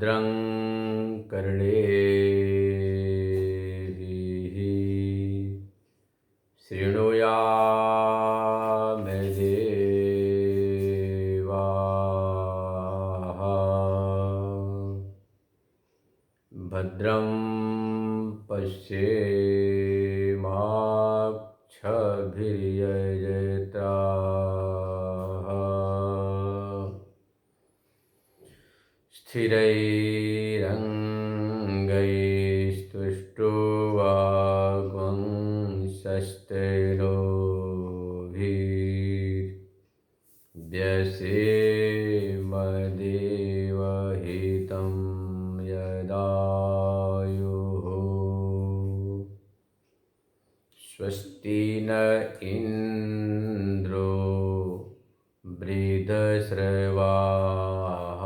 भद्रं कर्णेभिः शृणुयामदेवाः भद्रं पश्येमाक्षभिर्यजत्राः स्थिरैरङ्गैस्तुष्टुवागुंसस्तेनोभिर्व्यसेमदेवहितं यदायुः स्वस्ति न इन्द्रो वृद्धश्रवाः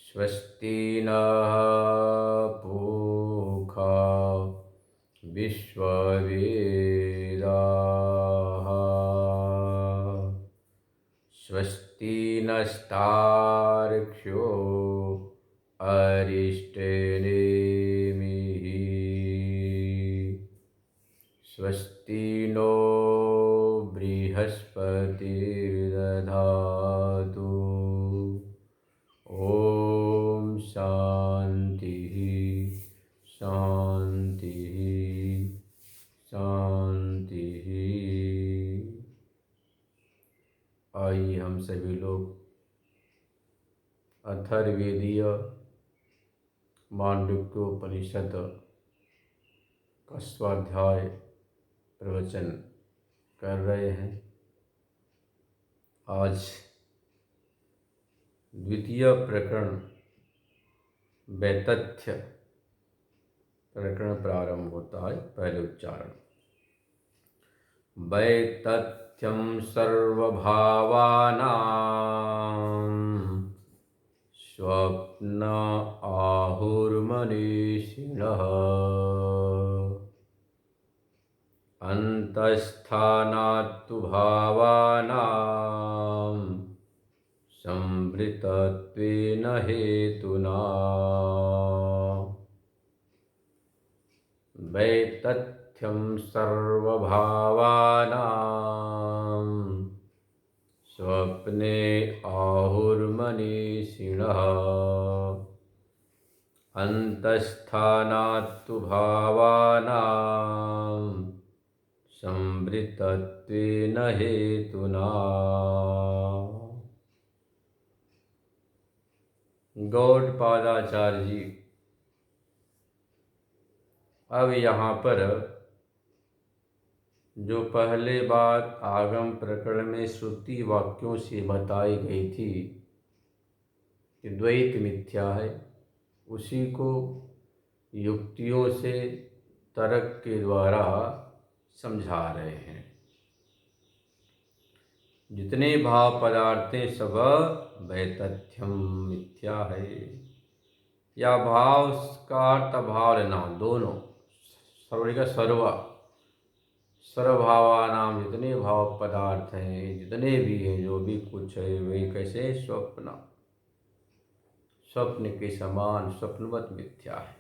स्वस्ति नः पूषा विश्ववेदाः स्वस्ति नस्तार्क्ष्यो अरिष्टनेमिः स्वस्ति नो बृहस्पतिर्दधातु ॐ शान्तिः शान्तिः शान्तिः। आइए हम सभी लोग अथर्ववेदीय मांडुक्योपनिषद का स्वाध्याय प्रवचन कर रहे हैं। आज द्वितीय प्रकरण वैतथ्य प्रकरण प्रारंभ होता है। पहले उच्चारण वैतथ्यं सर्वभावानां स्वप्न आहुर्मनीषिणः अन्तस्थानात्तु भावानां संवृत्तत्वेन हेतुना वैतथ्यं सर्वभावानां स्वप्ने आहुर्मनीषिणः अन्तस्थानात्तु भावानां संवृत्तत्वेन हेतुना। गौड़पादाचार्य जी अब यहाँ पर जो पहले बात आगम प्रकरण में श्रुति वाक्यों से बताई गई थी कि द्वैत मिथ्या है, उसी को युक्तियों से तर्क के द्वारा समझा रहे हैं। जितने भाव पदार्थें सब वैतथ्यम मिथ्या है, या भाव का अर्थ भाव लेना, दोनों सर्वभावानाम जितने भाव पदार्थ हैं, जितने भी हैं, जो भी कुछ है, वे कैसे स्वप्न के समान स्वप्नवत मिथ्या है।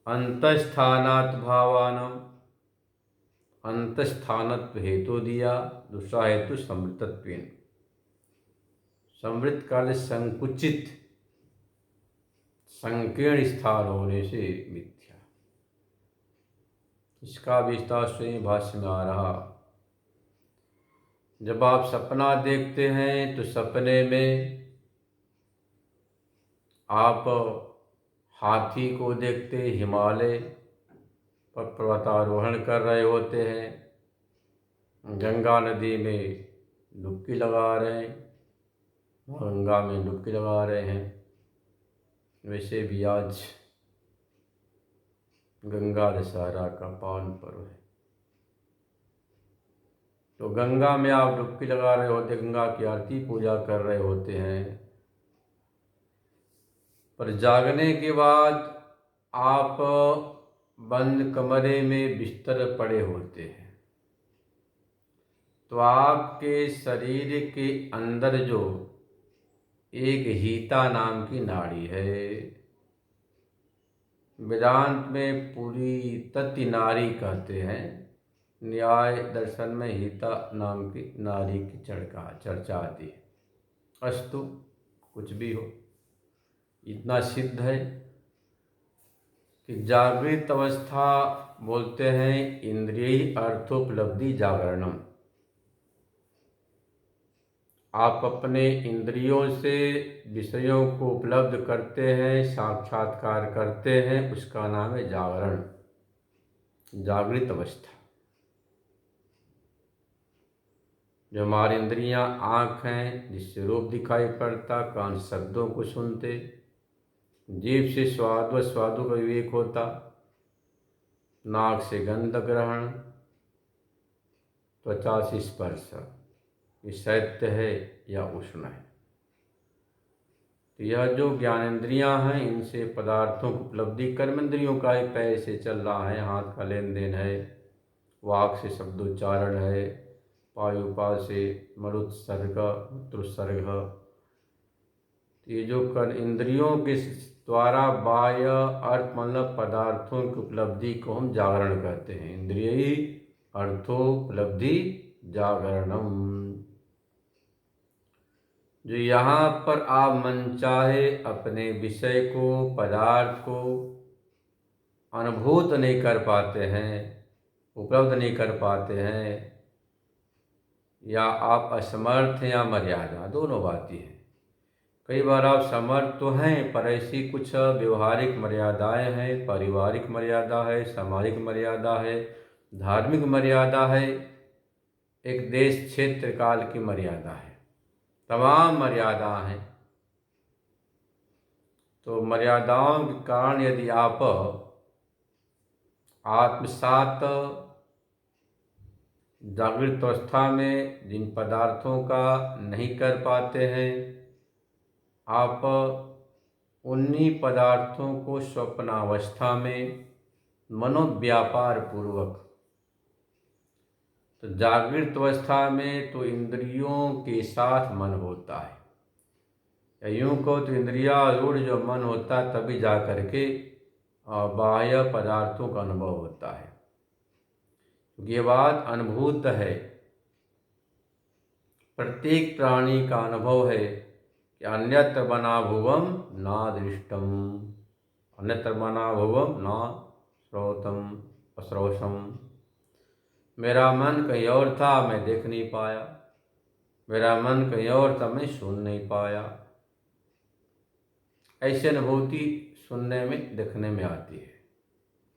अंतस्थानात् भावानाम, अंतस्थानत्व हेतु दिया, दूसरा हेतु समृतत्वेन। समृत काल संकुचित संकीर्ण स्थान होने से मिथ्या। इसका विस्तार स्वयं भाष्य में आ रहा। जब आप सपना देखते हैं तो सपने में आप हाथी को देखते, हिमालय पर पर्वतारोहण कर रहे होते हैं, गंगा नदी में डुबकी लगा रहे हैं, गंगा में डुबकी लगा रहे हैं। वैसे भी आज गंगा दशहरा का पावन पर्व है, तो गंगा में आप डुबकी लगा रहे होते, गंगा की आरती पूजा कर रहे होते हैं, पर जागने के बाद आप बंद कमरे में बिस्तर पड़े होते हैं, तो आपके शरीर के अंदर जो एक हीता नाम की नाड़ी है। वेदांत में पूरी तत्ति नाड़ी कहते हैं। न्याय दर्शन में हीता नाम की नाड़ी की चर्चा आती है। अस्तु, कुछ भी हो, इतना सिद्ध है कि जागृत अवस्था बोलते हैं इंद्रिय अर्थोपलब्धि जागरणम। आप अपने इंद्रियों से विषयों को उपलब्ध करते हैं, साक्षात्कार करते हैं, उसका नाम है जागरण, जागृत अवस्था। जो हमारी इंद्रियां, आँख हैं जिससे रूप दिखाई पड़ता, कान शब्दों को सुनते, जीभ से स्वाद व स्वादों का विवेक होता, नाक से गंध ग्रहण, त्वचा से स्पर्श, ये शैत्य है या उष्ण है। तो यह जो ज्ञानेंद्रियां हैं, इनसे पदार्थों की उपलब्धि, कर्मेंद्रियों का ही पैर से चल रहा है, हाथ का लेन देन है, वाक से शब्दोच्चारण है, पायुपाल से मरुत्सर्ग मूत्रोत्सर्ग। ये जो कर इंद्रियों के द्वारा बाह्य अर्थ मतलब पदार्थों की उपलब्धि को हम जागरण कहते हैं। इंद्रिय अर्थोपलब्धि जागरणम। जो यहाँ पर आप मनचाहे अपने विषय को, पदार्थ को अनुभूत नहीं कर पाते हैं, उपलब्ध नहीं कर पाते हैं, या आप असमर्थ हैं या मर्यादा, दोनों बातें हैं। कई बार आप समर्थ तो हैं पर ऐसी कुछ व्यवहारिक मर्यादाएं हैं, पारिवारिक मर्यादा है, सामाजिक मर्यादा है, धार्मिक मर्यादा है, एक देश क्षेत्र काल की मर्यादा है, तमाम मर्यादा हैं। तो मर्यादाओं के कारण यदि आप आत्मसात जागृत अवस्था में जिन पदार्थों का नहीं कर पाते हैं, आप उन्हीं पदार्थों को स्वप्नावस्था में मनोव्यापार पूर्वक, तो जागृत अवस्था में तो इंद्रियों के साथ मन होता है, या यूँ कहो तो इंद्रियारूढ़ जो मन होता है तभी जा करके बाह्य पदार्थों का अनुभव होता है। क्योंकि ये बात अनुभूत है, प्रत्येक प्राणी का अनुभव है कि अन्यत्र बना भुवम ना दृष्टम, अन्यत्र बना भुवम ना श्रोतम अश्रोषम। मेरा मन कहीं और था, मैं देख नहीं पाया, मेरा मन कहीं और था, मैं सुन नहीं पाया। ऐसी अनुभूति सुनने में, देखने में आती है,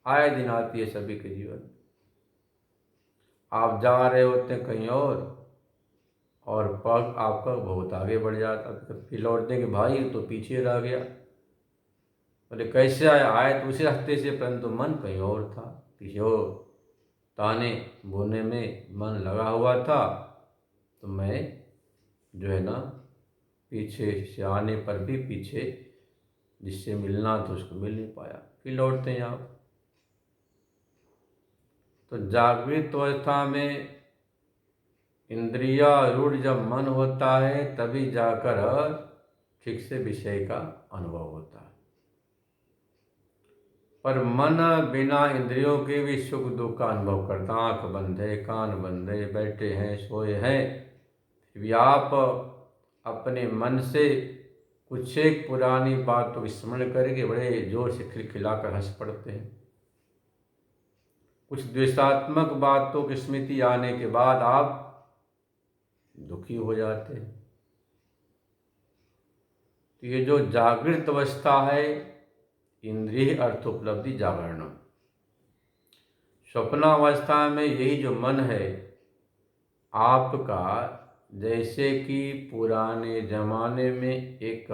आए दिन आती है सभी के जीवन। आप जा रहे होते हैं कहीं और पग आपका बहुत आगे बढ़ जाता, फिर लौटने के भाई तो पीछे रह गया। अरे कैसे आए तो उसी रास्ते से, परंतु मन कहीं और था, पीछे हो ताने बोने में मन लगा हुआ था, तो मैं जो है ना पीछे से आने पर भी पीछे जिससे मिलना तो उसको मिल नहीं पाया, फिर लौटते हैं आप। तो जागृत अवस्था में इंद्रियारूढ़ जब मन होता है तभी जाकर ठीक से विषय का अनुभव होता है। पर मन बिना इंद्रियों के भी सुख दुख का अनुभव करता, आँख बंद है, कान बंद है, बैठे हैं, सोए हैं, फिर भी आप अपने मन से कुछ एक पुरानी बातों को स्मरण करके बड़े जोर से खिलखिलाकर हंस पड़ते हैं। कुछ द्वेषात्मक बातों की स्मृति आने के बाद आप दुखी हो जाते हैं। तो ये जो जागृत अवस्था है, इंद्रिय अर्थोपलब्धि जागरणम। स्वप्नावस्था में यही जो मन है आपका, जैसे कि पुराने जमाने में एक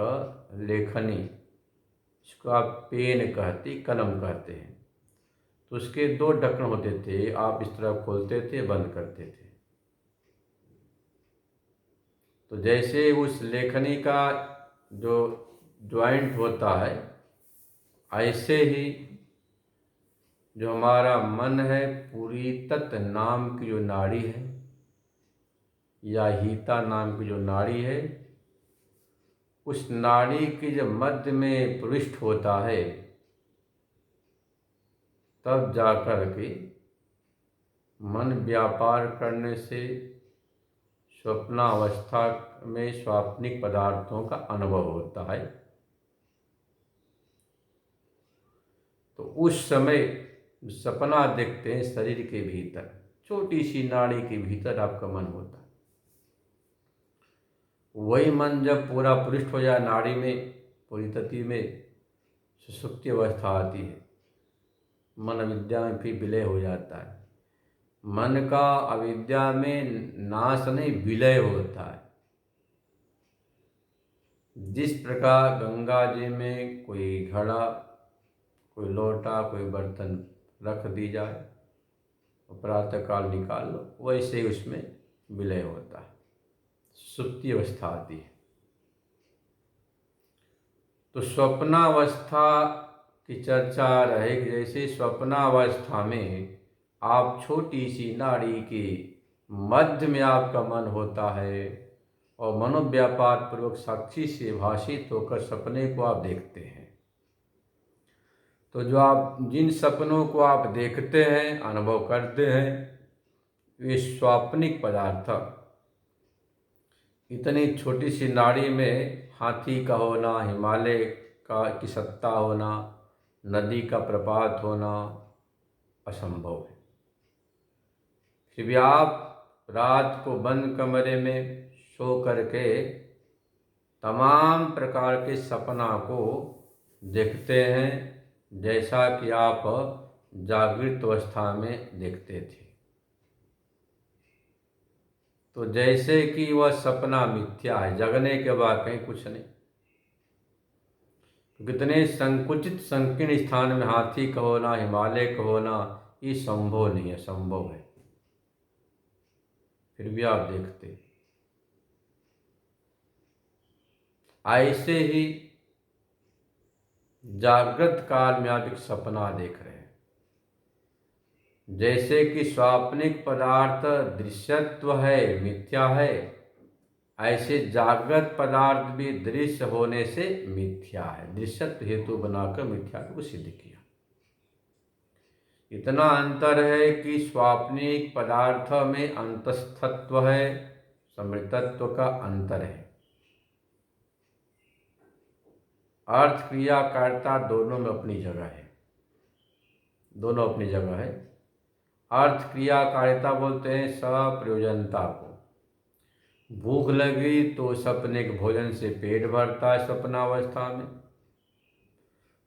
लेखनी, इसको आप पेन कहते, कलम कहते हैं, तो उसके दो ढक्कन होते थे, आप इस तरह खोलते थे, बंद करते थे। तो जैसे उस लेखनी का जो ज्वाइंट होता है, ऐसे ही जो हमारा मन है, पूरी तत्व नाम की जो नाड़ी है, या हीता नाम की जो नाड़ी है, उस नाड़ी के जब मध्य में प्रविष्ट होता है तब जाकर के मन व्यापार करने से स्वप्नावस्था में स्वाप्निक पदार्थों का अनुभव होता है। तो उस समय सपना देखते हैं शरीर के भीतर, छोटी सी नाड़ी के भीतर आपका मन होता है। वही मन जब पूरा पृष्ठ हो जाए नाड़ी में, पूरी तति में सुषुप्ति अवस्था आती है, मन अविद्या में फिर विलय हो जाता है। मन का अविद्या में नाश नहीं, विलय होता है। जिस प्रकार गंगा जी में कोई घड़ा, कोई लोटा, कोई बर्तन रख दी जाए और प्रातःकाल निकाल लो, वैसे ही उसमें विलय होता है, सुप्ति अवस्था आती है। तो स्वप्नावस्था की चर्चा रहेगी। जैसे स्वप्नावस्था में आप छोटी सी नाड़ी के मध्य में आपका मन होता है और मनोव्यापार पूर्वक साक्षी से भाषित होकर सपने को आप देखते हैं। तो जो आप जिन सपनों को आप देखते हैं, अनुभव करते हैं, वे स्वाप्निक पदार्थ, इतनी छोटी सी नाड़ी में हाथी का होना, हिमालय का की सत्ता होना, नदी का प्रपात होना असंभव है। फिर भी आप रात को बंद कमरे में सो करके तमाम प्रकार के सपना को देखते हैं, जैसा कि आप जागृत अवस्था में देखते थे। तो जैसे कि वह सपना मिथ्या है, जगने के बाद कहीं कुछ नहीं। कितने संकुचित संकीर्ण स्थान में हाथी का होना, हिमालय का होना, ये संभव नहीं है, संभव है, फिर भी आप देखते। ऐसे ही जागृत काल में आप एक सपना देख रहे हैं। जैसे कि स्वाप्निक पदार्थ दृश्यत्व है, मिथ्या है, ऐसे जागृत पदार्थ भी दृश्य होने से मिथ्या है। दृश्यत्व हेतु बनाकर मिथ्या को सिद्ध किया। इतना अंतर है कि स्वाप्निक पदार्थ में अंतस्थत्व है, समृतत्व का अंतर है। अर्थ क्रिया कारिता दोनों में अपनी जगह है, दोनों अपनी जगह है। अर्थ क्रिया कारिता बोलते हैं सप्रयोजनता को। भूख लगी तो सपने के भोजन से पेट भरता है स्वप्नावस्था में।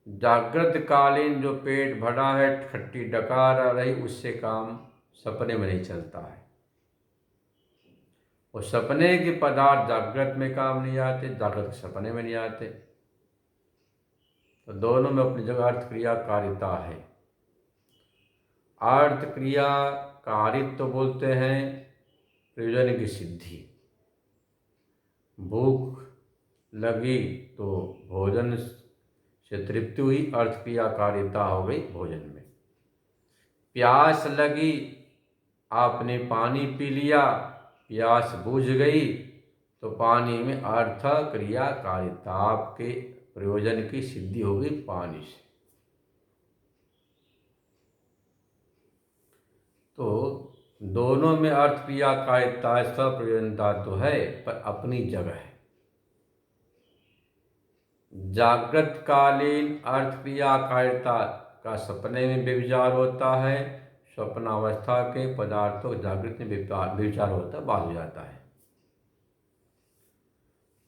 जागृत कालीन जो पेट भरा है, खट्टी डकार आ रही, उससे काम सपने में नहीं चलता है। और सपने के पदार्थ जागृत में काम नहीं आते, जागृत के सपने में नहीं आते। तो दोनों में अपनी जगह अर्थ क्रिया कारिता है। अर्थ क्रिया कारित्व तो बोलते हैं प्रयोजन की सिद्धि। भूख लगी तो भोजन से तृप्ति हुई, अर्थ क्रिया कारिता हो गई भोजन में। प्यास लगी, आपने पानी पी लिया, प्यास बुझ गई, तो पानी में अर्थ क्रिया कारिता, आपके प्रयोजन की सिद्धि हो गई पानी से। तो दोनों में अर्थ क्रिया कारिता सप्रयोजनता तो है, पर अपनी जगह है। जागृत कालीन अर्थ क्रिया कारिता का सपने में व्यभिचार होता है, स्वप्नावस्था के पदार्थों जागृत में व्यभिचार होता है, बाद हो जाता है।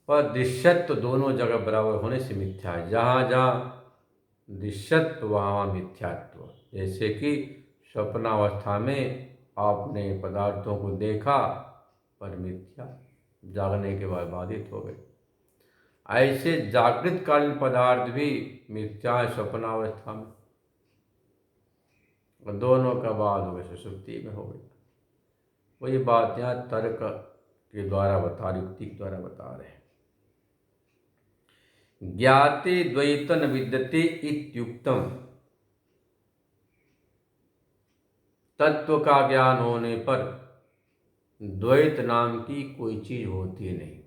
पर दृश्यत्व दोनों जगह बराबर होने से मिथ्या है। जहाँ जहाँ दृश्यत्व वहाँ मिथ्यात्व। जैसे कि स्वप्नावस्था में आपने पदार्थों को देखा पर मिथ्या, जागने के बाद बाधित हो गए। ऐसे जागृत कालीन पदार्थ भी मिथ्या है स्वप्नावस्था में, और दोनों का बाद हो गए सुषुप्ति में हो गया। वही बात यहाँ तर्क के द्वारा बता, युक्ति के द्वारा बता रहे हैं। ज्ञाते द्वैतन विद्यते इत्युक्तम, तत्व का ज्ञान होने पर द्वैत नाम की कोई चीज होती नहीं।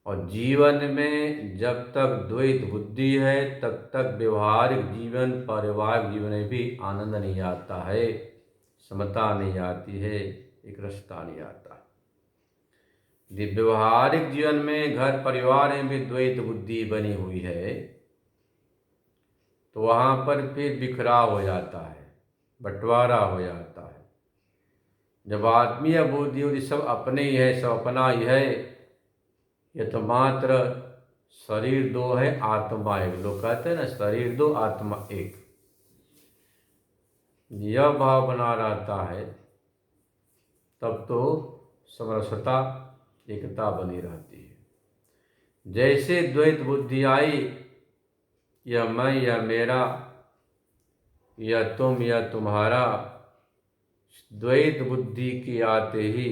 और जीवन में जब तक द्वैत बुद्धि है तब तक व्यवहारिक जीवन, पारिवारिक जीवन में भी आनंद नहीं आता है, समता नहीं आती है, एक रसता नहीं आता। यदि व्यवहारिक जीवन में घर परिवार में भी द्वैत बुद्धि बनी हुई है तो वहाँ पर फिर बिखराव हो जाता है, बंटवारा हो जाता है। जब आत्मीय बुद्धि होती सब अपने ही है, सब अपना ही है, ये तो मात्र शरीर दो है आत्मा एक। लोग कहते हैं ना, शरीर दो आत्मा एक। यह भाव बना रहता है तब तो समरसता, एकता बनी रहती है। जैसे द्वैत बुद्धि आई, यह मैं, यह मेरा, यह तुम, यह तुम्हारा, द्वैत बुद्धि की आते ही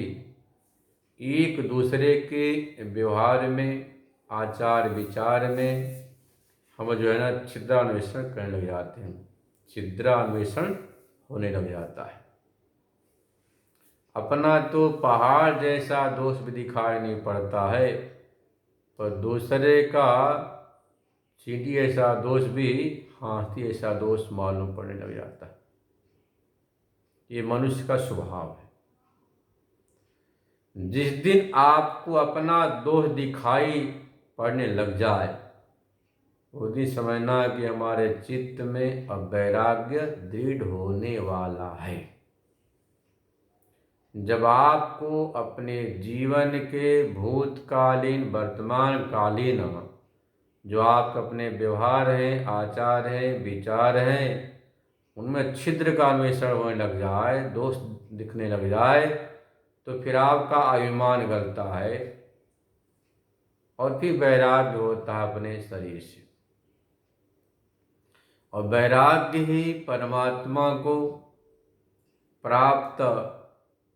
एक दूसरे के व्यवहार में, आचार विचार में हम जो है ना छिद्रान्वेषण करने लग जाते हैं, छिद्रान्वेषण होने लग जाता है। अपना तो पहाड़ जैसा दोष भी दिखाई नहीं पड़ता है, पर दूसरे का चींटी ऐसा दोष भी हाथी ऐसा दोष मालूम पड़ने लग जाता है। ये मनुष्य का स्वभाव है। जिस दिन आपको अपना दोष दिखाई पड़ने लग जाए उस दिन समझना कि हमारे चित्त में अब वैराग्य दृढ़ होने वाला है। जब आपको अपने जीवन के भूतकालीन, वर्तमान कालीन जो आपके अपने व्यवहार हैं, आचार हैं, विचार हैं, उनमें छिद्र का अन्वेषण होने लग जाए, दोष दिखने लग जाए, तो फिर आपका अभिमान गलता है और फिर वैराग्य होता है अपने शरीर से। और वैराग्य ही परमात्मा को प्राप्त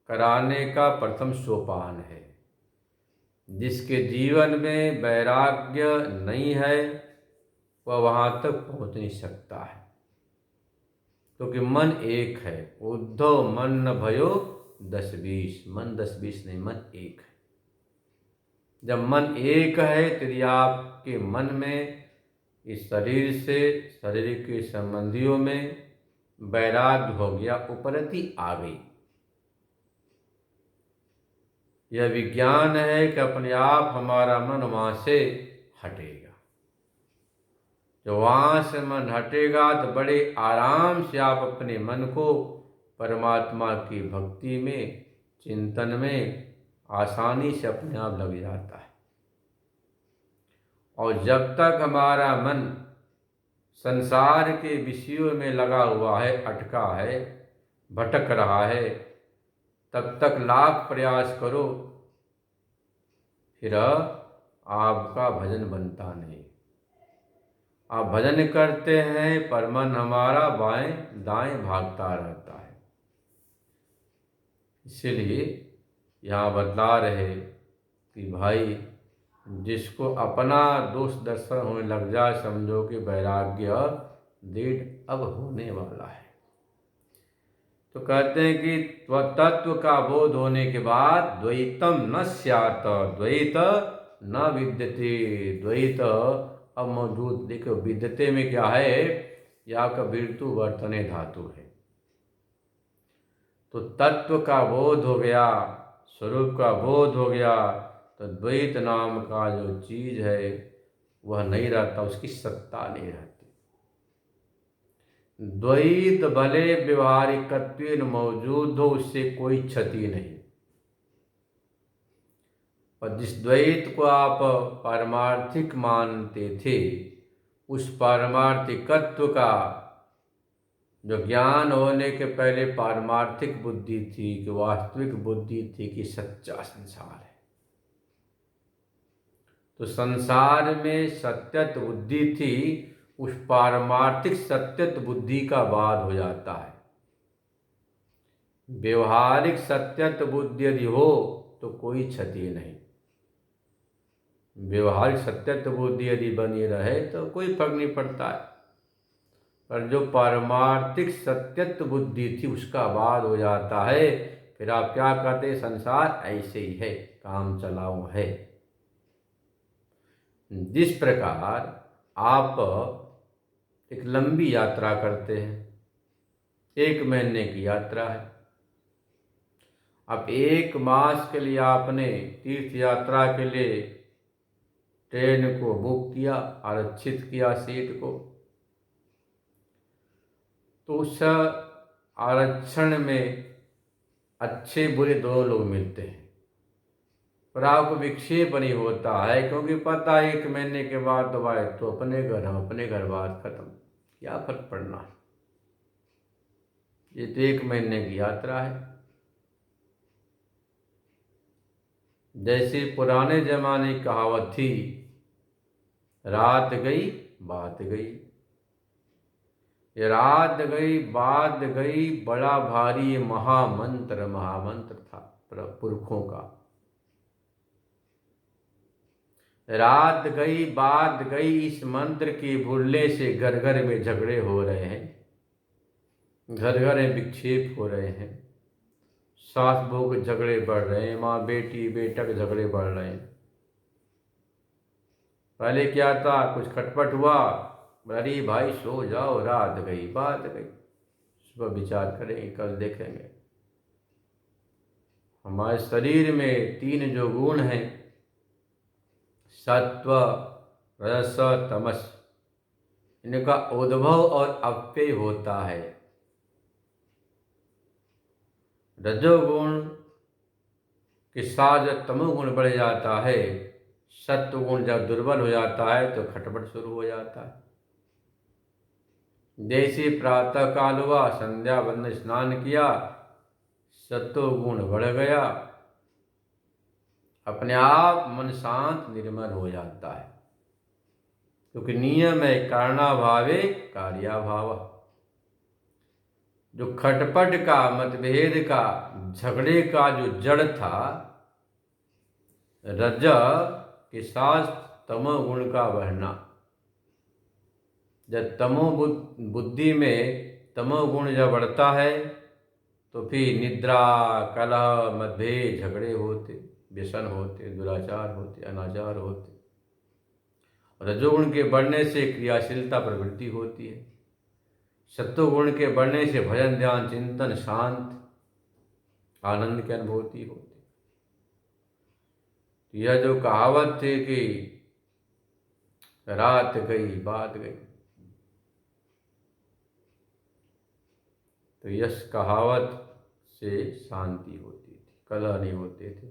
कराने का प्रथम सोपान है। जिसके जीवन में वैराग्य नहीं है वह वहाँ तक पहुँच नहीं सकता है, क्योंकि मन एक है। उद्धव मन न भयो 10-20, मन 10-20 नहीं, मन एक है। जब मन एक है तो आपके मन में इस शरीर से, शरीर के संबंधियों में वैराग्य हो गया, उपरति आ गई। यह विज्ञान है कि अपने आप हमारा मन वहाँ से हटेगा। जो वहाँ से मन हटेगा तो बड़े आराम से आप अपने मन को परमात्मा की भक्ति में, चिंतन में आसानी से अपने आप लग जाता है। और जब तक हमारा मन संसार के विषयों में लगा हुआ है, अटका है, भटक रहा है, तब तक लाख प्रयास करो फिर आपका भजन बनता नहीं। आप भजन करते हैं पर मन हमारा बाएं दाएं भागता रहता है। इसीलिए यहाँ बतला रहे कि भाई जिसको अपना दोष दर्शन होने लग जाए, समझो कि वैराग्य दृढ़ अब होने वाला है। तो कहते हैं कि तत्व का बोध होने के बाद द्वैतम न स्यात्, द्वैत न विद्यते, द्वैत अब मौजूद। देखो विद्यते में क्या है, या का बिरतु वर्तने धातु है। तो तत्व का बोध हो गया, स्वरूप का बोध हो गया, तो द्वैत नाम का जो चीज है वह नहीं रहता, उसकी सत्ता नहीं रहती। द्वैत भले व्यवहारिकत्व मौजूद हो, उससे कोई क्षति नहीं। और जिस द्वैत को आप पारमार्थिक मानते थे, उस पारमार्थिकत्व का जो ज्ञान होने के पहले पारमार्थिक बुद्धि थी, कि वास्तविक बुद्धि थी कि सच्चा संसार है। तो संसार में सत्यत्व बुद्धि थी, उस पारमार्थिक सत्यत्व बुद्धि का बाद हो जाता है। व्यवहारिक सत्यत्व बुद्धि यदि हो तो कोई क्षति नहीं। व्यवहारिक सत्यत्व बुद्धि यदि बनी रहे तो कोई फर्क नहीं पड़ता है, पर जो पारमार्थिक सत्यत्व बुद्धि थी उसका बाद हो जाता है। फिर आप क्या कहते हैं, संसार ऐसे ही है, काम चलाऊ है। जिस प्रकार आप एक लंबी यात्रा करते हैं, 1 महीने की यात्रा है, अब 1 मास के लिए आपने तीर्थ यात्रा के लिए ट्रेन को बुक किया, आरक्षित किया सीट को, तो उस आरक्षण में अच्छे बुरे दोनों लोग मिलते हैं, पर आपको विक्षेप नहीं होता है, क्योंकि पता है 1 महीने के बाद दोबारा तो अपने घर, हम अपने घर, बात खत्म, क्या फर्क पड़ना है। ये तो 1 महीने की यात्रा है। जैसे पुराने जमाने की कहावत थी, रात गई बात गई। ये रात गई बात गई बड़ा भारी महामंत्र था पुरखों का। रात गई बात गई, इस मंत्र के भूलने से घर घर में झगड़े हो रहे हैं, घर घर में विक्षेप हो रहे हैं, सास बहू के झगड़े बढ़ रहे हैं, माँ बेटी बेटा के झगड़े बढ़ रहे हैं। पहले क्या था, कुछ खटपट हुआ, अरे भाई सो जाओ, रात गई बात गई, सुबह विचार करेंगे, कल देखेंगे। हमारे शरीर में 3 जो गुण हैं, सत्व रजस तमस, इनका उद्भव और अपव्यय होता है। रजोगुण के साथ जब तमोगुण बढ़ जाता है, सत्वगुण जब दुर्बल हो जाता है, तो खटपट शुरू हो जाता है। जैसे प्रातः काल हुआ, संध्या बंदन स्नान किया, सत्वगुण बढ़ गया, अपने आप मन शांत निर्मल हो जाता है, क्योंकि नियम है कारणाभावे कार्याभाव। जो खटपट का, मतभेद का, झगड़े का जो जड़ था, रज के साथ तमोगुण का बढ़ना, जब तमो बुद्धि में तमोगुण जब बढ़ता है, तो फिर निद्रा, कलह, मतभेद, झगड़े होते, व्यसन होते, दुराचार होते, अनाचार होते। रजोगुण के बढ़ने से क्रियाशीलता प्रवृत्ति होती है, सत्वगुण के बढ़ने से भजन ध्यान चिंतन शांत आनंद की अनुभूति होती। यह जो कहावत थी कि रात गई बात गई, तो यश कहावत से शांति होती थी, कलह नहीं होते थे,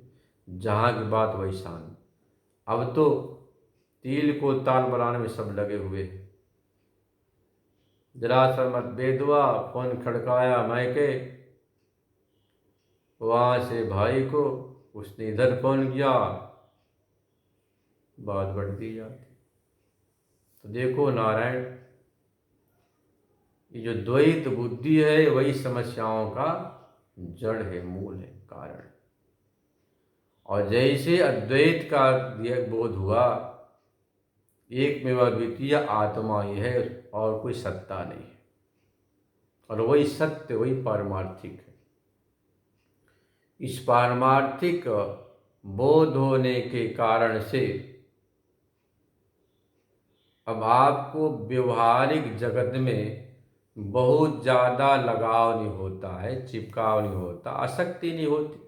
जहाँ की बात वही शांति। अब तो तिल को ताल बनाने में सब लगे हुए हैं। जरा सा मतभेद हुआ, फोन खड़काया मायके, वहाँ से भाई को, उसने इधर फोन किया, बात बढ़ती जाती। तो देखो नारायण, ये जो द्वैत बुद्धि है, वही समस्याओं का जड़ है, मूल है, कारण। और जैसे अद्वैत का बोध हुआ, एक में द्वितीय आत्मा ही है, और कोई सत्ता नहीं है, और वही सत्य, वही पारमार्थिक है। इस पारमार्थिक बोध होने के कारण से अब आपको व्यवहारिक जगत में बहुत ज़्यादा लगाव नहीं होता है, चिपकाव नहीं होता, आसक्ति नहीं होती।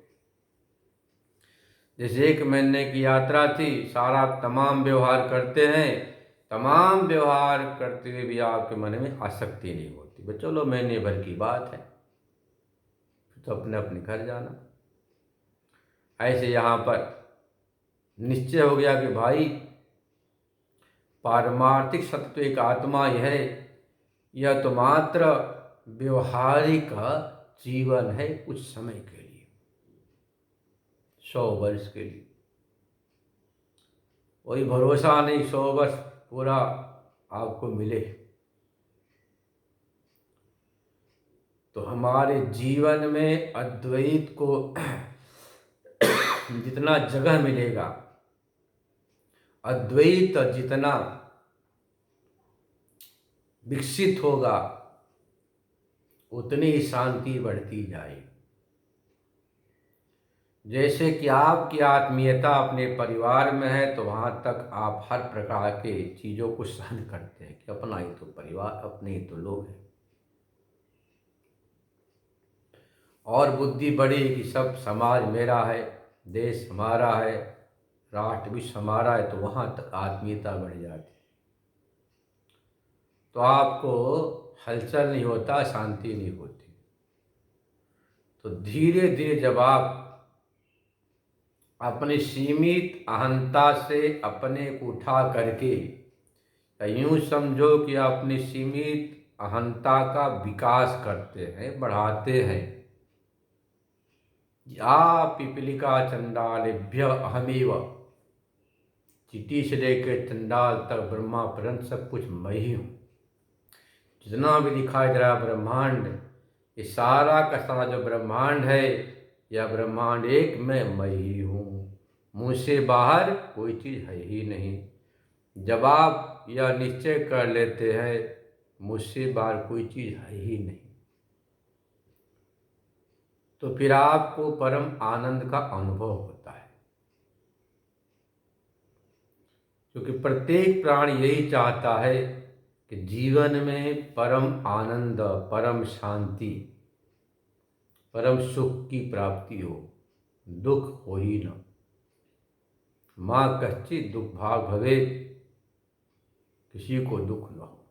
जैसे 1 महीने की यात्रा थी, सारा तमाम व्यवहार करते हैं, तमाम व्यवहार करते हुए भी आपके मन में आसक्ति नहीं होती, बस चलो महीने भर की बात है, तो अपने अपने घर जाना। ऐसे यहाँ पर निश्चय हो गया कि भाई पारमार्थिक सत्य तो एक आत्मा ही है, यह तो मात्र व्यवहारिक जीवन है, कुछ समय के लिए, 100 वर्ष के लिए। कोई भरोसा नहीं 100 वर्ष पूरा आपको मिले। तो हमारे जीवन में अद्वैत को जितना जगह मिलेगा, अद्वैत जितना विकसित होगा, उतनी शांति बढ़ती जाएगी। जैसे कि आपकी आत्मीयता अपने परिवार में है तो वहाँ तक आप हर प्रकार के चीज़ों को सहन करते हैं कि अपना ही तो परिवार, अपने ही तो लोग हैं। और बुद्धि बढ़ी कि सब समाज मेरा है, देश हमारा है, राष्ट्र विश्व हमारा है, तो वहाँ तक आत्मीयता बढ़ जाती। तो आपको हलचल नहीं होता, शांति नहीं होती। तो धीरे धीरे जब आप अपनी सीमित अहंता से अपने को उठा करके, यूँ समझो कि अपनी सीमित अहंता का विकास करते हैं, बढ़ाते हैं। या पिपलिका चंडालेभ्य अहमेव, चींटी से लेकर चंडाल तक ब्रह्मा पर्यंत सब कुछ मैं ही हूँ। जितना भी दिखाई दे रहा ब्रह्मांड, ये सारा का सारा जो ब्रह्मांड है, यह ब्रह्मांड एक मैं ही हूँ। मुझसे बाहर कोई चीज़ है ही नहीं। जब आप यह निश्चय कर लेते हैं मुझसे बाहर कोई चीज़ है ही नहीं, तो फिर आपको परम आनंद का अनुभव होता है। क्योंकि प्रत्येक प्राणी यही चाहता है कि जीवन में परम आनंद, परम शांति, परम सुख की प्राप्ति हो, दुख हो ही न। माँ कश्चित् दुख भाग भवेत्, किसी को दुख न हो।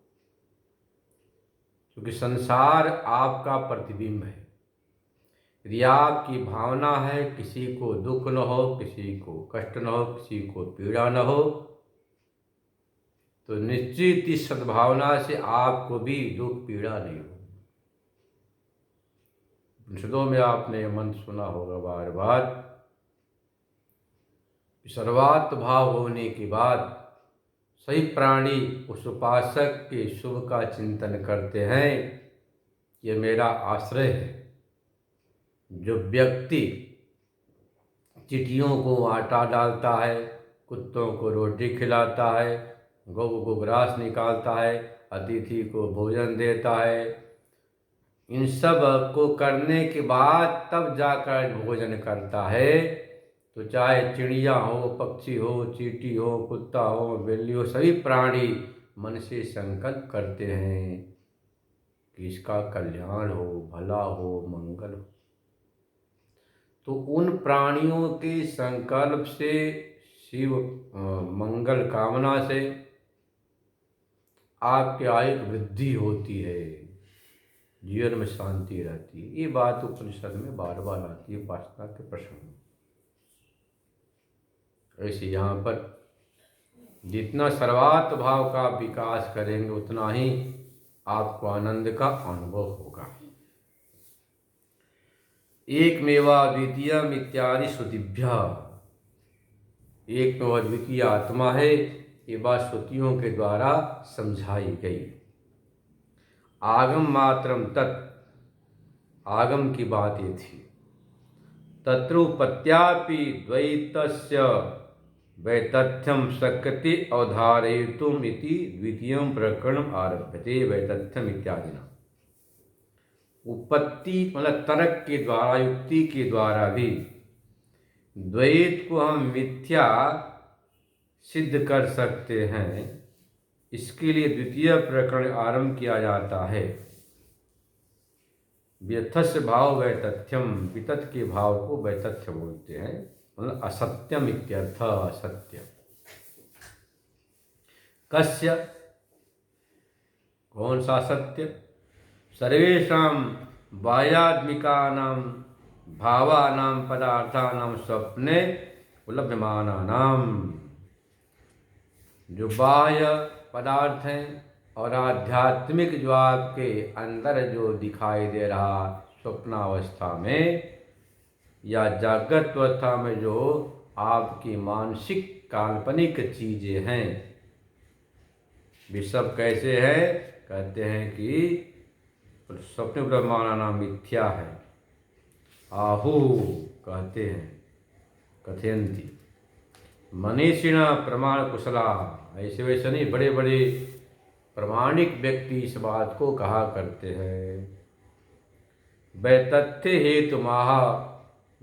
क्योंकि संसार आपका प्रतिबिंब है। यदि आपकी भावना है किसी को दुख न हो, किसी को कष्ट न हो, किसी को पीड़ा न हो, तो निश्चित इस सद्भावना से आपको भी दुख पीड़ा नहीं हो। उपनिषदों में आपने मंत्र सुना होगा बार बार, सर्वात्म भाव होने के बाद सही प्राणी उस उपासक के शुभ का चिंतन करते हैं, ये मेरा आश्रय है। जो व्यक्ति चिटियों को आटा डालता है, कुत्तों को रोटी खिलाता है, गौ को ग्रास निकालता है, अतिथि को भोजन देता है, इन सब को करने के बाद तब जाकर भोजन करता है, तो चाहे चिड़िया हो, पक्षी हो, चींटी हो, कुत्ता हो, बिल्ली हो, सभी प्राणी मन से संकल्प करते हैं कि इसका कल्याण हो, भला हो, मंगल हो। तो उन प्राणियों के संकल्प से, शिव मंगल कामना से आपके आयु वृद्धि होती है, जीवन में शांति रहती है। ये बात उपनिषद में बार बार आती है उपासना के प्रसंग में। ऐसे यहाँ पर जितना सर्वात्म भाव का विकास करेंगे उतना ही आपको आनंद का अनुभव होगा। एकमेवा द्वितीयम इत्यादि श्रुतिभ्य, एक में द्वितीय आत्मा है, ये बात श्रुतियों के द्वारा समझाई गई। आगम मात्रम तत्, आगम की बात ये थी। तत्रोपत्यापि द्वैतस्य वैतथ्यम शक्यते अवधारयितुम इति द्वितीयं प्रकरणम आरभ्यते वैतथ्यम इत्यादिना। उपत्ति मतलब तर्क के द्वारा, युक्ति के द्वारा भी द्वैत को हम मिथ्या सिद्ध कर सकते हैं। इसके लिए द्वितीय प्रकरण आरंभ किया जाता है। व्यथस्य भाव वैतथ्यम, वितथ के भाव को वैतथ्य बोलते हैं, मतलब असत्यम इत्यर्थ, असत्य। कस्य, कौन सा सत्य? सर्वेषां बाह्यात्मिकानां भावानां पदार्थानां स्वप्ने उपलभ्यमानानां, जो बाह्य पदार्थ हैं और आध्यात्मिक जो आपके अंदर जो दिखाई दे रहा स्वप्नावस्था में या जागृत अवस्था में जो आपकी मानसिक काल्पनिक चीज़ें हैं, वे सब कैसे हैं? कहते हैं कि स्वप्न ब्रह्माना मिथ्या है। आहु कहते हैं, कथयंती मनीषिण प्रमाण कुशला, ऐसे वैसे नहीं, बड़े बड़े प्रमाणिक व्यक्ति इस बात को कहा करते हैं। वैतथ्य हेतु माह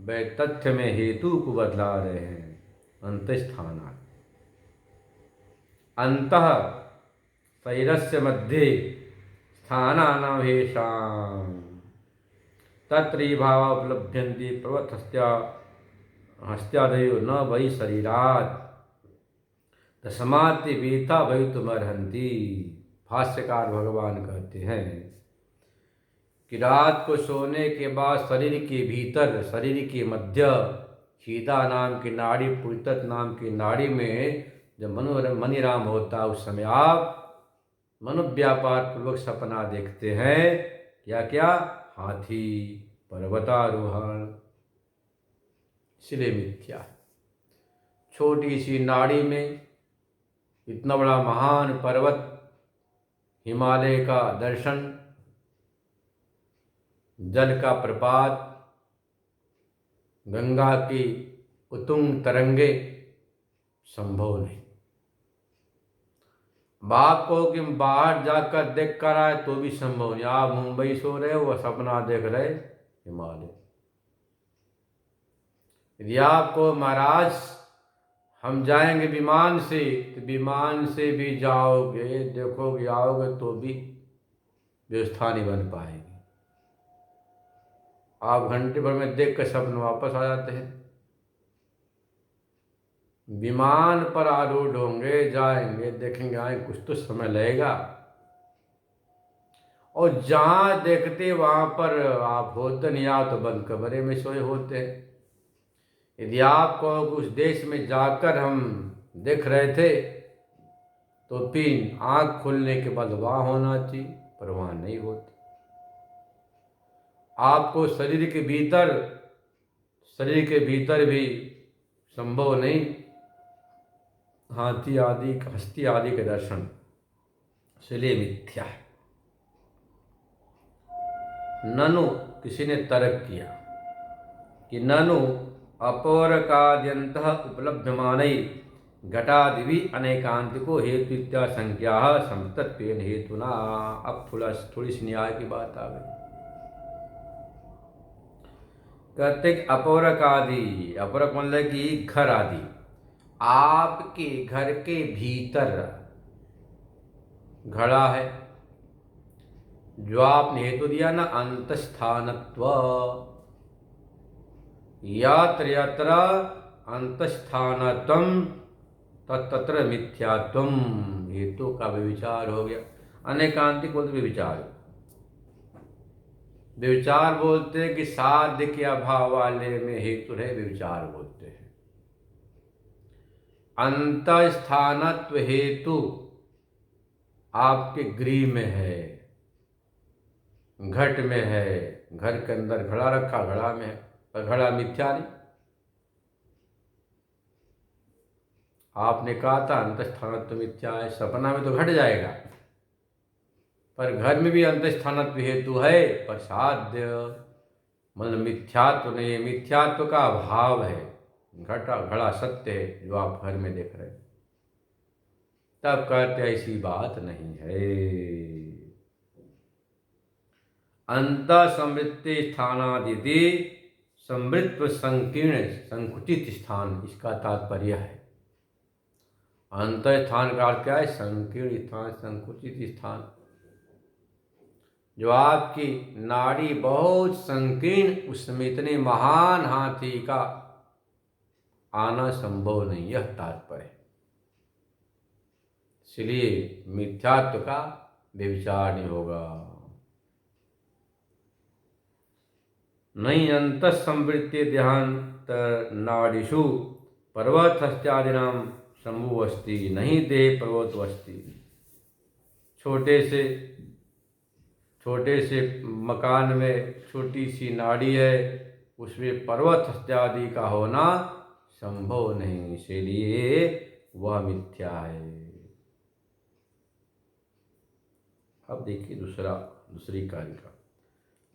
वे तथ्य में हेतु को बदला रहे हैं। अंतस्थाना अंतः शरीरस्य मध्ये स्थानानामेषां तत्र भाव उपलभ्यन्ते प्रवतस्त्या हस्त्यादयो न वै शरीरात् तस्मात् वेता भवितुमर्हन्ति। भाष्यकार भगवान कहते हैं कि रात को सोने के बाद शरीर के भीतर, शरीर के मध्य सीता नाम की नाड़ी, पुरतत नाम की नाड़ी में जब मनिराम होता है, उस समय आप मनोव्यापार पूर्वक सपना देखते हैं। क्या क्या? हाथी, पर्वतारोहण। इसलिए मिथ्या है। छोटी सी नाड़ी में इतना बड़ा महान पर्वत हिमालय का दर्शन, जल का प्रपात, गंगा की उत्तुंग तरंगे संभव नहीं। बाप को कि बाहर जाकर देख कर आए तो भी संभव नहीं। आप मुंबई सो रहे हो, वह सपना देख रहे हिमालय। यदि आपको महाराज हम जाएंगे विमान से, तो विमान से भी जाओगे, देखोगे, आओगे तो भी व्यवस्था नहीं बन पाएगी। आप घंटे भर में देख कर सपने वापस आ जाते हैं। विमान पर आरूढ़ होंगे, जाएंगे, देखेंगे, आए, कुछ तो समय लगेगा। और जहाँ देखते वहाँ पर आप होते नहीं, या तो बंद कमरे में सोए होते हैं। यदि आपको उस देश में जाकर हम देख रहे थे तो फिर आँख खुलने के बाद वहाँ होना चाहिए, पर वहाँ नहीं होते। आपको शरीर के भीतर भी संभव नहीं हाथी आदि, हस्ती आदि के दर्शन, इसलिए मिथ्या है। ननु, किसी ने तर्क किया कि ननु अपौरकाद्यन्तः उपलभ्यमानै घटादिवि अनेकांतिको हेतु इत्याशंक्या समतत्वेन हेतुना। अब थोड़ी सी न्याय की बात आ गई। कहते अपौरक आदि, अपौरक मतलब कि घर आदि, आपके घर के भीतर घड़ा है, जो आपने हेतु दिया ना, अंतस्थानत्व, यत्र यत्र अंतस्थानत्वम तत्र मिथ्यात्वम, हेतु का विचार हो गया। अनेकांतिक बोलते विचार, विचार बोलते हैं कि साध्य के अभाव वाले में हेतु है, विचार बोलते हैं। अंतस्थानत्व हेतु आपके गृह में है, घट में है, घर के अंदर घड़ा रखा, घड़ा में है, पर घड़ा मिथ्या नहीं। आपने कहा था अंतस्थानत्व मिथ्या है, सपना में तो घट जाएगा, पर घर में भी अंतस्थानत्व हेतु है, पर साध्य मतलब मिथ्यात्व नहीं है, मिथ्यात्व का अभाव है। घड़ा सत्य है जो आप घर में देख रहे हैं। तब कहते ऐसी बात नहीं है। अंत समृत्ति स्थानादिति समृत्व संकीर्ण संकुचित स्थान, इसका तात्पर्य है। अंत स्थान का अर्थ क्या है? संकीर्ण स्थान, संकुचित स्थान। जो आपकी नाड़ी बहुत संकीर्ण, उसमें इतने महान हाथी का आना संभव नहीं, यह तात्पर्य। इसलिए मिथ्यात्व का व्यभिचार नहीं होगा। नहीं अंत संवृत्ति देहांत नाड़ीषु पर्वत हस्त्यादिनाम समूह अस्ति, नहीं देह पर्वत अस्ति। छोटे से मकान में छोटी सी नाड़ी है, उसमें पर्वत हस्त्यादि का होना संभव नहीं, इसीलिए वह मिथ्या है। अब देखिए दूसरी कारिका।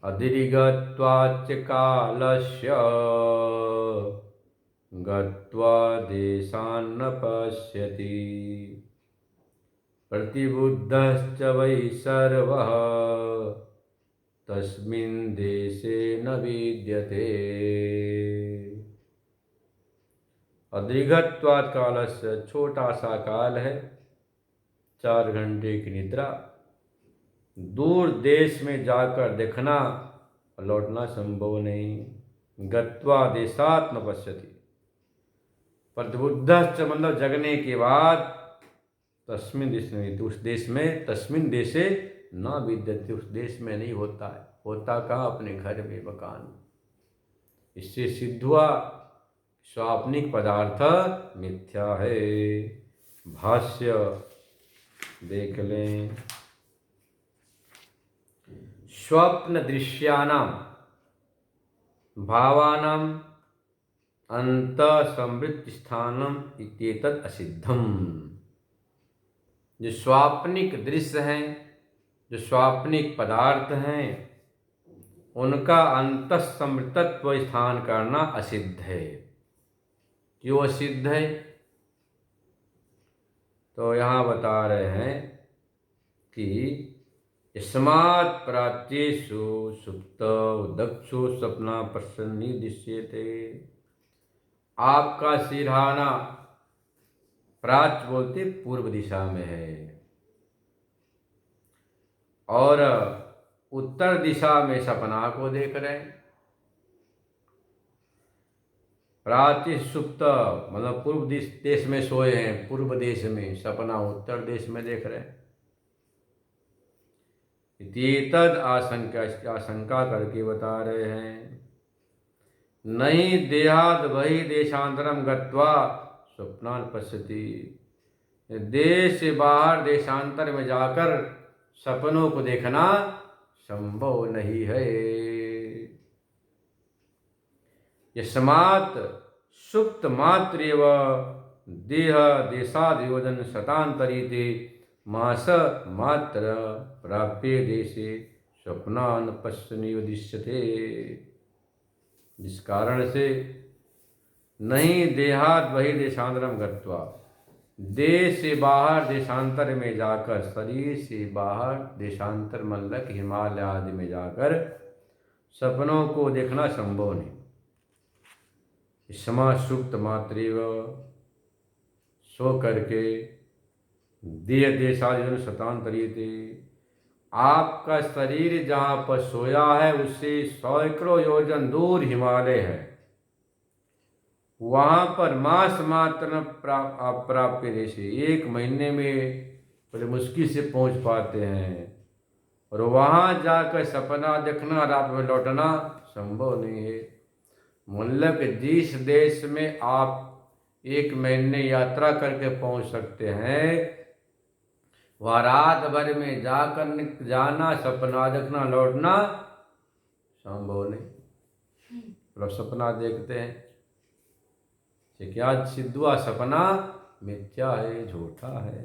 अधिगत्वाच्च कालस्य गत्वा देशान्न पश्यति प्रतिबुद्धश्च वै सर्वः तस्मिन् देशे न विद्यते। अदीर्घत्वात् कालस्य, छोटा सा काल है, 4 घंटे की निद्रा। दूर देश में जाकर देखना, लौटना संभव नहीं। गत्वा देशात् न पश्यति, प्रतिबुद्धश्च मतलब जगने के बाद, तस्मिन् देश में, उस देश में, तस्मिन् देशे न विद्यते, उस देश में नहीं होता है। होता कहाँ? अपने घर में, मकान में। इससे सिद्ध हुआ स्वाप्निक पदार्थ मिथ्या है। भाष्य देख लें। स्वप्न दृश्यानाम भावानाम अंत संवृत्ति स्थानम इत्येतत् असिद्धम। जो स्वाप्निक दृश्य हैं, जो स्वाप्निक पदार्थ हैं, उनका अंतःसंवृत्तत्व स्थान करना असिद्ध है। क्यों असिद्ध है? तो यहाँ बता रहे हैं कि यस्मात् प्राच्येषु सुप्त दक्षो स्वप्ना प्रसन्नी दृश्यते। आपका सिरहाना प्राच्य बोलते पूर्व दिशा में है, और उत्तर दिशा में सपना को देख रहे हैं। प्राच्य सुप्त मतलब पूर्व देश में सोए हैं, पूर्व देश में, सपना उत्तर देश में देख रहे हैं। इत्येतद् आशंका करके बता रहे हैं। नहीं देहाद वही देशांतरम गत्वा स्वप्नान पश्यति। देश से बाहर देशांतर में जाकर सपनों को देखना संभव नहीं है। यस्मात् सुप्त मात्रेव देह देशादियोजन शतांतरीते मास मात्र प्राप्य देशे स्वप्नान पश्यनीय दृश्यते। जिस कारण से नहीं देहात वही देशांतरम गत्वा, देश से बाहर देशांतर में जाकर, शरीर से बाहर देशांतर मतलब हिमालय आदि में जाकर सपनों को देखना संभव नहीं। समा सुप्त मात्रेव सो करके देह देशादियोजन शतांतरीते। आपका शरीर जहाँ पर सोया है उससे सैकड़ों योजन दूर हिमालय है, वहाँ पर मास मात्र प्राप्य देशे, 1 महीने में बड़े मुश्किल से पहुँच पाते हैं, और वहाँ जाकर सपना देखना, रात में लौटना संभव नहीं है। मतलब जिस देश में आप 1 महीने यात्रा करके पहुँच सकते हैं, वह रात भर में जाकर जाना, सपना देखना, लौटना संभव नहीं। मतलब सपना देखते हैं कि क्या सिद्ध हुआ? सपना मिथ्या है, झूठा है।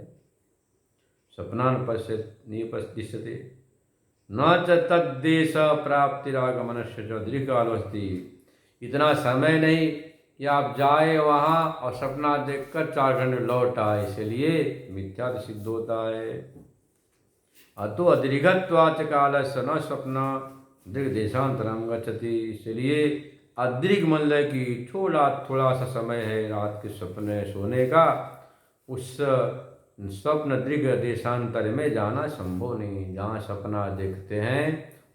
सपनान पश्यते न च तद्देश प्राप्तिरागमनस्य च दीर्घकालोऽस्ति। इतना समय नहीं कि आप जाए वहाँ और सपना देखकर 4 घंटे लौट आए, इसलिए मिथ्या सिद्ध होता है। अतो अदीर्घत्वाच्च कालस्य न स्वप्न दीर्घ देशांतरम गच्छति। इसलिए अदीर्घ मतलब कि थोड़ा सा समय है रात के सपने सोने का, उस स्वप्न दीर्घ देशांतर में जाना संभव नहीं। जहाँ सपना देखते हैं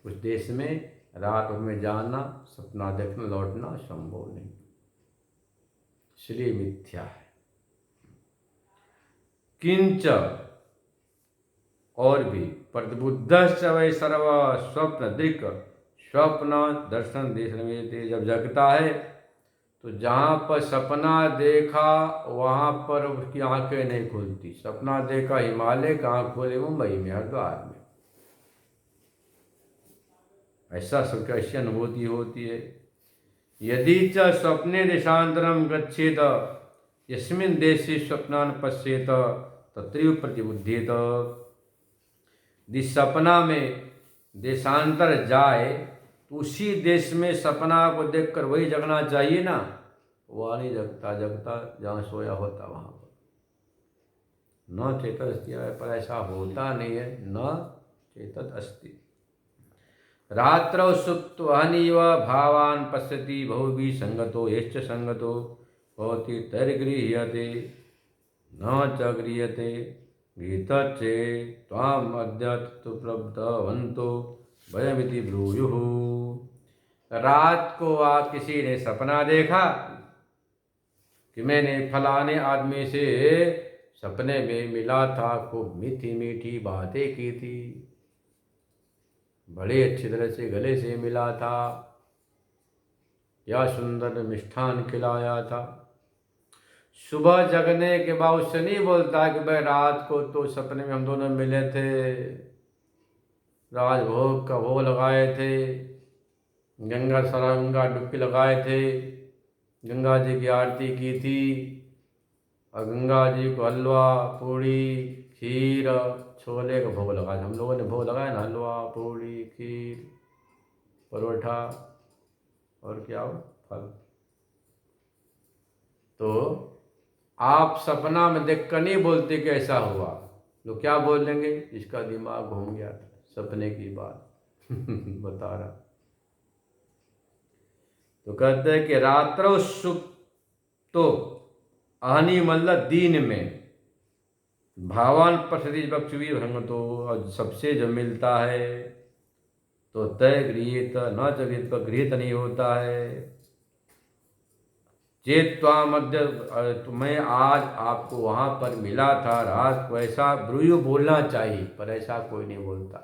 उस देश में रात में जाना, सपना देखना, लौटना संभव नहीं, इसलिए मिथ्या है। किंच और भी प्रतिबुद्धश्च वै सर्व स्वप्न दृक् स्वप्न दर्शन देश में। जब जगता है तो जहाँ पर सपना देखा वहाँ पर उसकी आंखें नहीं खुलती। सपना देखा हिमालय, कहाँ खोले? मुंबई में, हरिद्वार में। ऐसा सबकी ऐसी अनुभूति होती है। यदि च स्वप्ने देशांतरम गच्छेत यस्मिन् देशे स्वप्नान पश्येत तत्रैव प्रतिबुध्येत। जिस सपना में देशांतर जाए तो उसी देश में सपना को देखकर वही जगना चाहिए ना, वह नहीं जगता। जगता जहाँ सोया होता वहाँ पर। न चेतत अस्ति, पर ऐसा होता नहीं है। न चेतत अस्ति। रात्रौ सुप्तो अहनीव भावान् पश्यति बहुभिः संगतो यश्च संगतो भवति तैर्गृह्यते न च गृह्यते गीतच्चे त्वाम् अद्य प्रलब्धवन्तो वयमिति ब्रूयुः। रात को किसी ने सपना देखा कि मैंने फलाने आदमी से सपने में मिला था, खूब मीठी मीठी बातें की थी, बड़े अच्छी तरह से गले से मिला था, या सुंदर मिष्ठान खिलाया था। सुबह जगने के बाद उससे नहीं बोलता कि भाई रात को तो सपने में हम दोनों मिले थे, राजभोग का भोग लगाए थे, गंगा डुबकी लगाए थे, गंगा जी की आरती की थी, और गंगा जी को हलवा पूड़ी खीर छोले का भोग लगाया। हम लोगों ने भोग लगाया ना, हलवा पूड़ी खीर परोठा और क्या हो, फल। तो आप सपना में देख कर नहीं बोलते कि ऐसा हुआ, लोग क्या बोल देंगे, इसका दिमाग घूम गया था, सपने की बात बता रहा। तो कहते हैं कि रात्रौ सुप्तो अहनी मतलब दीन में, भावान पश्यति चक्षुषी भ्रमतो, और सबसे जो मिलता है तो तय गृहीत न च गृहीत, पर गृहीत नहीं होता है। चेत्वा मध्य, तुम्हें आज आपको वहाँ पर मिला था रात को, ऐसा ब्रूयु बोलना चाहिए, पर ऐसा कोई नहीं बोलता।